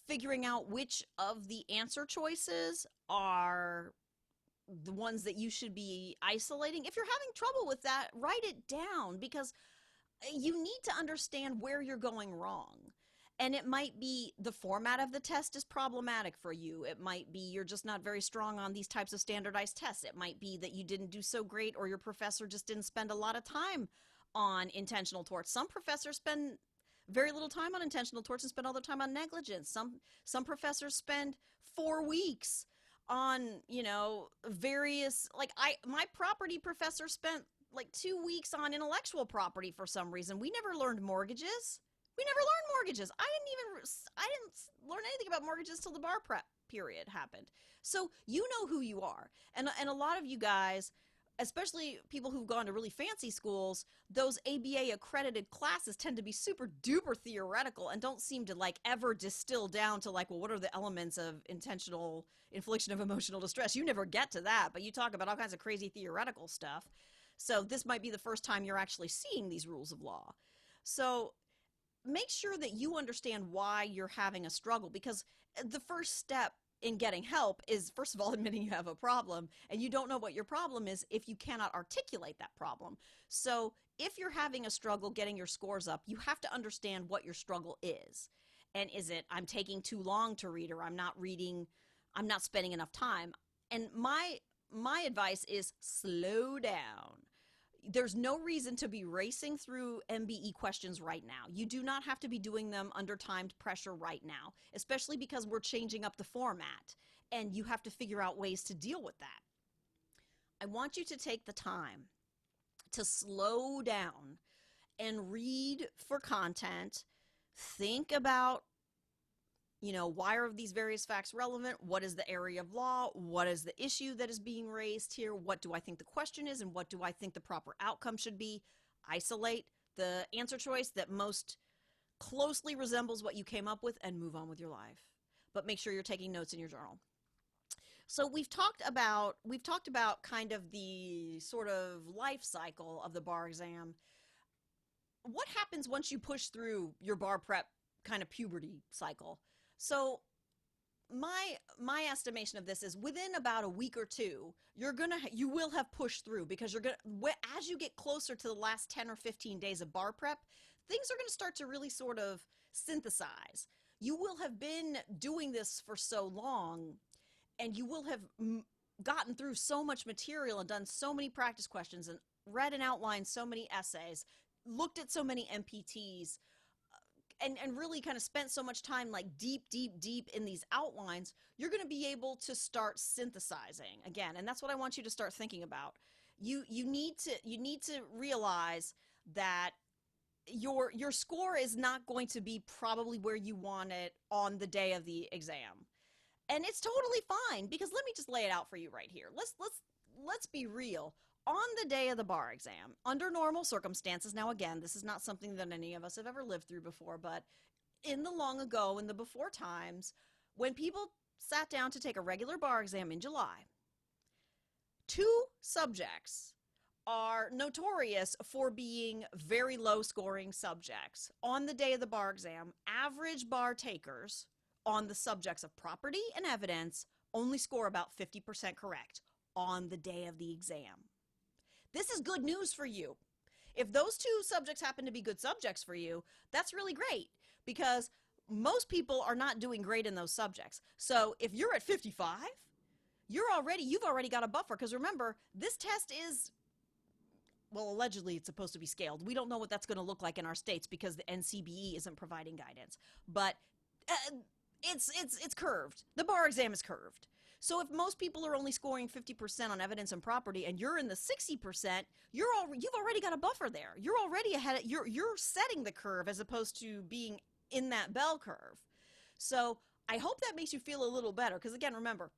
figuring out which of the answer choices are the ones that you should be isolating. If you're having trouble with that, write it down, because you need to understand where you're going wrong. And it might be the format of the test is problematic for you. It might be you're just not very strong on these types of standardized tests. It might be that you didn't do so great, or your professor just didn't spend a lot of time on intentional torts. Some professors spend very little time on intentional torts and spend all their time on negligence. Some professors spend 4 weeks on, various, like my property professor spent like 2 weeks on intellectual property for some reason. We never learned mortgages. I didn't learn anything about mortgages till the bar prep period happened. So you know who you are. And a lot of you guys, especially people who've gone to really fancy schools, those ABA accredited classes tend to be super duper theoretical and don't seem to like ever distill down to like, well, what are the elements of intentional infliction of emotional distress? You never get to that, but you talk about all kinds of crazy theoretical stuff. So this might be the first time you're actually seeing these rules of law. So make sure that you understand why you're having a struggle, because the first step in getting help is, first of all, admitting you have a problem, and you don't know what your problem is if you cannot articulate that problem. So if you're having a struggle getting your scores up, you have to understand what your struggle is. And is it, I'm taking too long to read, or I'm not reading, I'm not spending enough time? And my advice is slow down. There's no reason to be racing through MBE questions right now. You do not have to be doing them under timed pressure right now, especially because we're changing up the format and you have to figure out ways to deal with that. I want you to take the time to slow down and read for content. Think about, why are these various facts relevant? What is the area of law? What is the issue that is being raised here? What do I think the question is, and what do I think the proper outcome should be? Isolate the answer choice that most closely resembles what you came up with and move on with your life. But make sure you're taking notes in your journal. So we've talked about kind of the sort of life cycle of the bar exam. What happens once you push through your bar prep kind of puberty cycle? So my estimation of this is within about a week or two, you will have pushed through, because as you get closer to the last 10 or 15 days of bar prep, things are going to start to really sort of synthesize. You will have been doing this for so long, and you will have gotten through so much material and done so many practice questions and read and outlined so many essays, looked at so many MPTs, and really kind of spent so much time like deep in these outlines, you're going to be able to start synthesizing again. And that's what I want you to start thinking about. You need to realize that your score is not going to be probably where you want it on the day of the exam. And it's totally fine, because let me just lay it out for you right here. Let's be real. On the day of the bar exam, under normal circumstances, now again, this is not something that any of us have ever lived through before, but in the long ago, in the before times, when people sat down to take a regular bar exam in July, 2 subjects are notorious for being very low scoring subjects. On the day of the bar exam, average bar takers on the subjects of property and evidence only score about 50% correct on the day of the exam. This is good news for you. If those 2 subjects happen to be good subjects for you, that's really great, because most people are not doing great in those subjects. So if you're at 55, you've already got a buffer, because remember, this test is, well, allegedly it's supposed to be scaled. We don't know what that's going to look like in our states because the NCBE isn't providing guidance, but it's curved. The bar exam is curved. So if most people are only scoring 50% on evidence and property, and you're in the 60%, you've already got a buffer there. You're already ahead. You're setting the curve as opposed to being in that bell curve. So I hope that makes you feel a little better, because again, remember,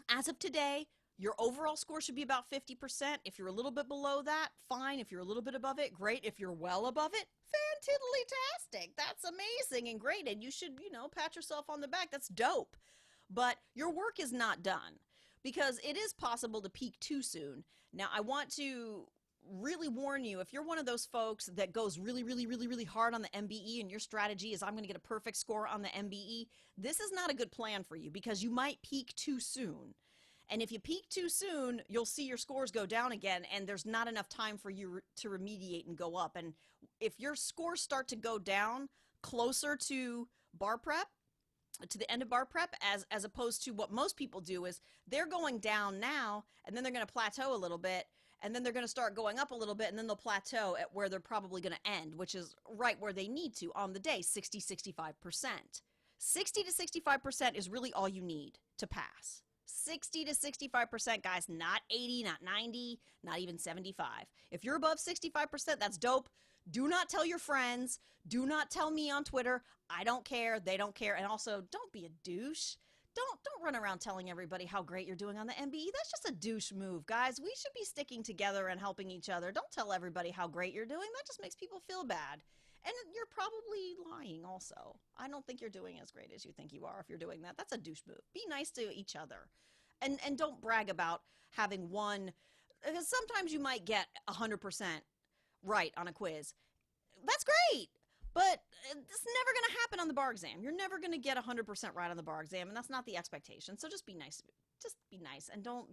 as of today, your overall score should be about 50%. If you're a little bit below that, fine. If you're a little bit above it, great. If you're well above it, fantiddly-tastic. That's amazing and great, and you should, pat yourself on the back. That's dope. but your work is not done because it is possible to peak too soon. Now, I want to really warn you, if you're one of those folks that goes really, really, really, really hard on the MBE and your strategy is I'm going to get a perfect score on the MBE, this is not a good plan for you because you might peak too soon. And if you peak too soon, you'll see your scores go down again, and there's not enough time for you to remediate and go up. And if your scores start to go down closer to bar prep, to the end of bar prep, as opposed to what most people do is they're going down now, and then they're going to plateau a little bit, and then they're going to start going up a little bit, and then they'll plateau at where they're probably going to end, which is right where they need to on the day, 60-65%. 60 to 65% is really all you need to pass. 60 to 65%, guys, not 80, not 90, not even 75. If you're above 65%, that's dope. Do not tell your friends. Do not tell me on Twitter. I don't care. They don't care. And also, don't be a douche. Don't run around telling everybody how great you're doing on the MBE. That's just a douche move, guys. We should be sticking together and helping each other. Don't tell everybody how great you're doing. That just makes people feel bad. And you're probably lying also. I don't think you're doing as great as you think you are if you're doing that. That's a douche move. Be nice to each other. And don't brag about having one, because sometimes you might get 100% right on a quiz. That's great, but it's never going to happen on the bar exam. You're never going to get 100% right on the bar exam, and that's not the expectation. So just be nice. Just be nice, and don't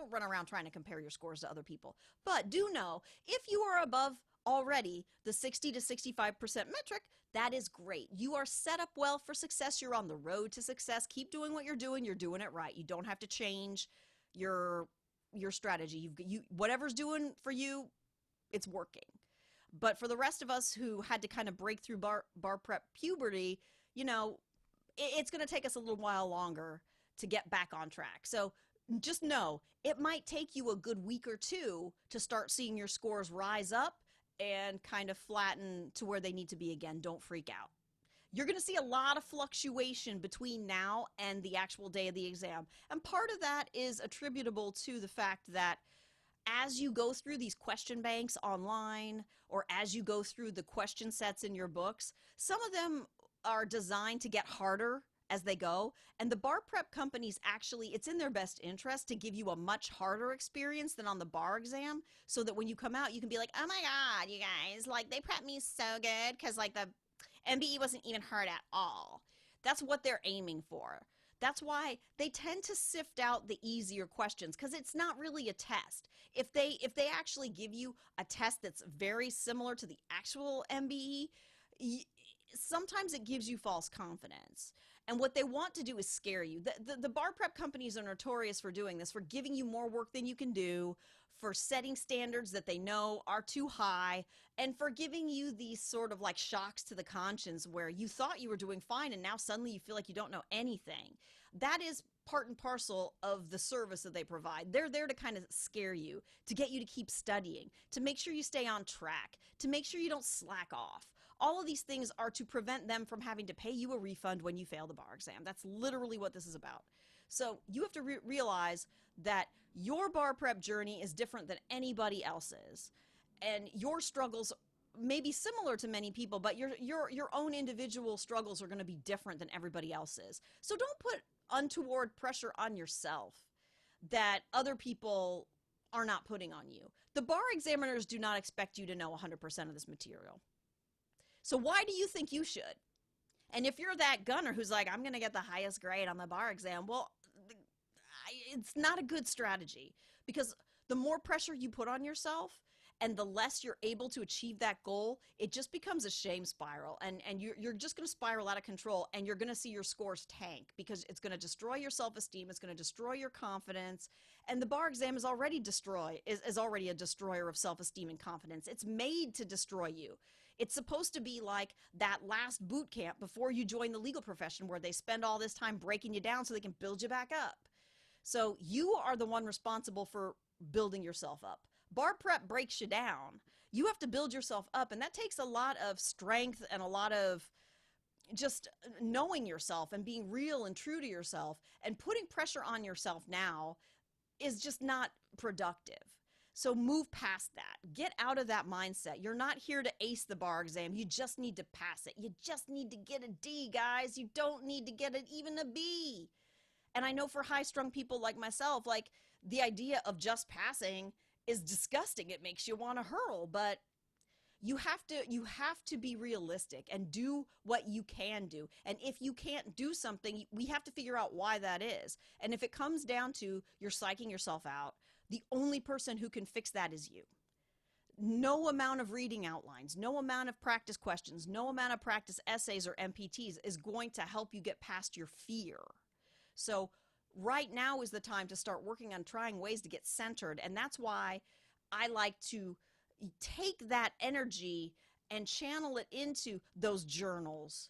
run around trying to compare your scores to other people. But do know, if you are above already the 60 to 65% metric, that is great. You are set up well for success. You're on the road to success. Keep doing what you're doing. You're doing it right. You don't have to change your strategy. Whatever's doing for you, it's working. But for the rest of us who had to kind of break through bar prep puberty, it's going to take us a little while longer to get back on track. So just know it might take you a good week or two to start seeing your scores rise up and kind of flatten to where they need to be again. Don't freak out. You're going to see a lot of fluctuation between now and the actual day of the exam. And part of that is attributable to the fact that as you go through these question banks online or as you go through the question sets in your books, some of them are designed to get harder as they go. And the bar prep companies actually, it's in their best interest to give you a much harder experience than on the bar exam so that when you come out, you can be like, oh my God, you guys, like they prepped me so good because like the MBE wasn't even hard at all. That's what they're aiming for. That's why they tend to sift out the easier questions because it's not really a test. If they actually give you a test that's very similar to the actual MBE, sometimes it gives you false confidence. And what they want to do is scare you. The bar prep companies are notorious for doing this, for giving you more work than you can do, for setting standards that they know are too high, and for giving you these sort of like shocks to the conscience where you thought you were doing fine and now suddenly you feel like you don't know anything. That is part and parcel of the service that they provide. They're there to kind of scare you, to get you to keep studying, to make sure you stay on track, to make sure you don't slack off. All of these things are to prevent them from having to pay you a refund when you fail the bar exam. That's literally what this is about. So you have to realize that your bar prep journey is different than anybody else's. And your struggles may be similar to many people, but your own individual struggles are going to be different than everybody else's. So don't put untoward pressure on yourself that other people are not putting on you. The bar examiners do not expect you to know 100% of this material. So why do you think you should? And if you're that gunner who's like, I'm going to get the highest grade on the bar exam, well, it's not a good strategy because the more pressure you put on yourself and the less you're able to achieve that goal, it just becomes a shame spiral. And you're just going to spiral out of control and you're going to see your scores tank because it's going to destroy your self-esteem. It's going to destroy your confidence. And the bar exam is already already a destroyer of self-esteem and confidence. It's made to destroy you. It's supposed to be like that last boot camp before you join the legal profession where they spend all this time breaking you down so they can build you back up. So you are the one responsible for building yourself up. Bar prep breaks you down. You have to build yourself up, and that takes a lot of strength and a lot of just knowing yourself and being real and true to yourself, and putting pressure on yourself now is just not productive. So move past that. Get out of that mindset. You're not here to ace the bar exam. You just need to pass it. You just need to get a D, guys. You don't need to get even a B. And I know for high-strung people like myself, like the idea of just passing is disgusting. It makes you want to hurl, but you have to be realistic and do what you can do. And if you can't do something, we have to figure out why that is. And if it comes down to you're psyching yourself out, the only person who can fix that is you. No amount of reading outlines, no amount of practice questions, no amount of practice essays or MPTs is going to help you get past your fear. So right now is the time to start working on trying ways to get centered. And that's why I like to take that energy and channel it into those journals,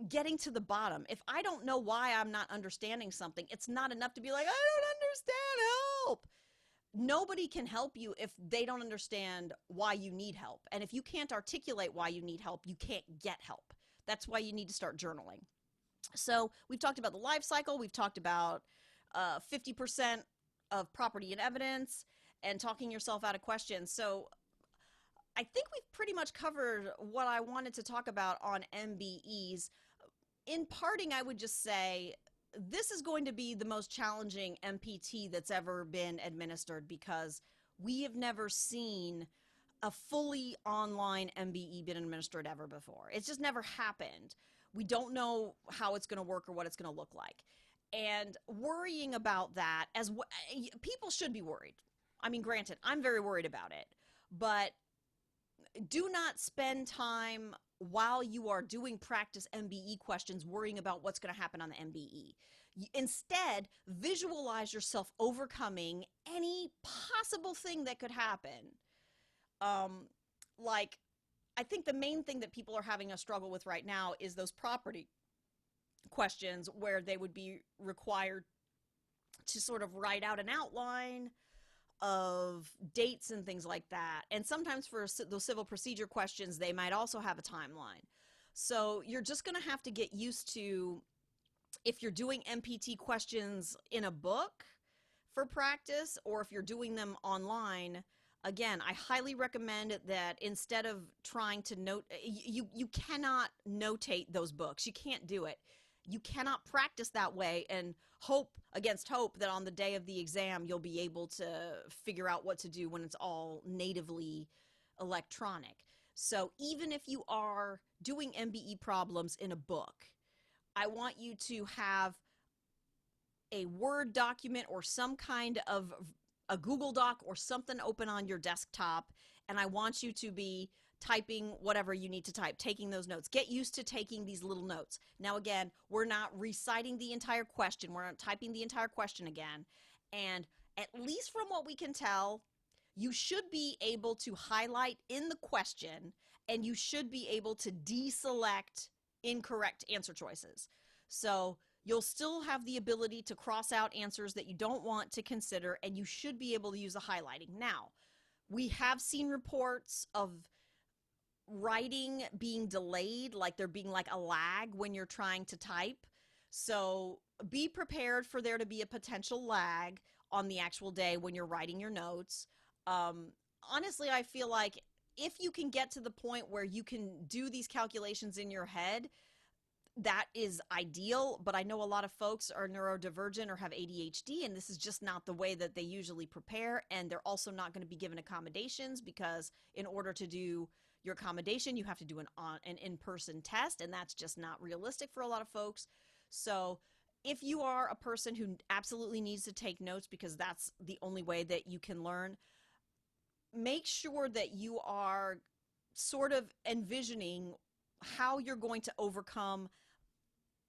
getting to the bottom. If I don't know why I'm not understanding something, it's not enough to be like, I don't understand, help. Nobody can help you if they don't understand why you need help. And if you can't articulate why you need help, you can't get help. That's why you need to start journaling. So we've talked about the life cycle. We've talked about 50% of property and evidence and talking yourself out of questions. So I think we've pretty much covered what I wanted to talk about on MBEs. In parting, I would just say this is going to be the most challenging MPT that's ever been administered because we have never seen a fully online MBE been administered ever before. It's just never happened. We don't know how it's going to work or what it's going to look like. And worrying about that, people should be worried. I mean, granted, I'm very worried about it, but do not spend time while you are doing practice MBE questions worrying about what's going to happen on the MBE. Instead, visualize yourself overcoming any possible thing that could happen. Like, I think the main thing that people are having a struggle with right now is those property questions where they would be required to sort of write out an outline of dates and things like that. And sometimes for those civil procedure questions, they might also have a timeline. So you're just going to have to get used to, if you're doing MPT questions in a book for practice, or if you're doing them online, again, I highly recommend that instead of trying to note, you cannot notate those books. You can't do it. You cannot practice that way and hope against hope that on the day of the exam you'll be able to figure out what to do when it's all natively electronic. So even if you are doing MBE problems in a book, I want you to have a Word document or some kind of a Google Doc or something open on your desktop, and I want you to be typing whatever you need to type, taking those notes. Get used to taking these little notes. Now, again, we're not reciting the entire question. We're not typing the entire question again. And at least from what we can tell, you should be able to highlight in the question, and you should be able to deselect incorrect answer choices. So you'll still have the ability to cross out answers that you don't want to consider, and you should be able to use the highlighting. Now, we have seen reports of writing being delayed, like there being like a lag when you're trying to type. So be prepared for there to be a potential lag on the actual day when you're writing your notes. Honestly, I feel like if you can get to the point where you can do these calculations in your head, that is ideal, but I know a lot of folks are neurodivergent or have ADHD, and this is just not the way that they usually prepare, and they're also not going to be given accommodations because in order to do your accommodation, you have to do an in-person test, and that's just not realistic for a lot of folks. So if you are a person who absolutely needs to take notes because that's the only way that you can learn, make sure that you are sort of envisioning how you're going to overcome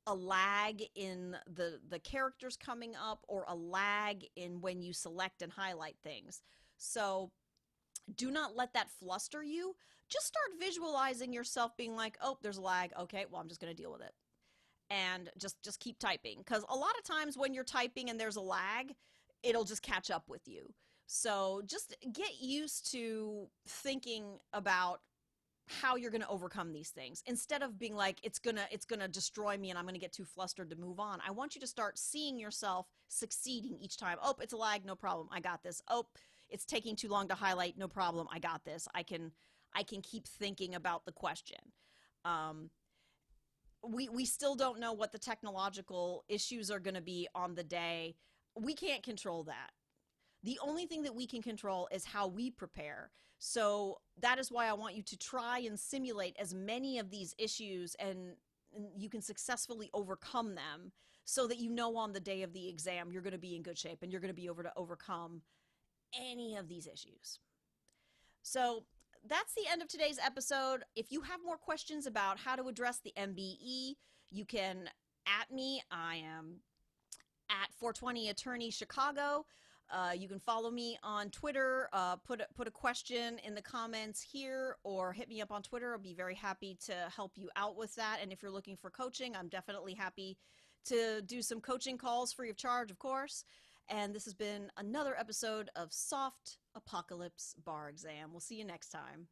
a lag in the characters coming up or a lag in when you select and highlight things. So do not let that fluster you. Just start visualizing yourself being like, oh, there's a lag. Okay, well, I'm just going to deal with it. And just keep typing. Because a lot of times when you're typing and there's a lag, it'll just catch up with you. So just get used to thinking about how you're going to overcome these things instead of being like it's gonna destroy me and I'm going to get too flustered to move on. I want you to start seeing yourself succeeding each time. Oh, it's a lag, no problem, I got this. Oh, it's taking too long to highlight, no problem, I got this. I can keep thinking about the question. we still don't know what the technological issues are going to be on the day. We can't control that. The only thing that we can control is how we prepare. So that is why I want you to try and simulate as many of these issues, and you can successfully overcome them, so that you know on the day of the exam you're going to be in good shape and you're going to be able to overcome any of these issues. So that's the end of today's episode. If you have more questions about how to address the MBE, you can at me. I am at 420 Attorney Chicago. You can follow me on Twitter. Put a question in the comments here, or hit me up on Twitter. I'll be very happy to help you out with that. And if you're looking for coaching, I'm definitely happy to do some coaching calls free of charge, of course. And this has been another episode of Soft Apocalypse Bar Exam. We'll see you next time.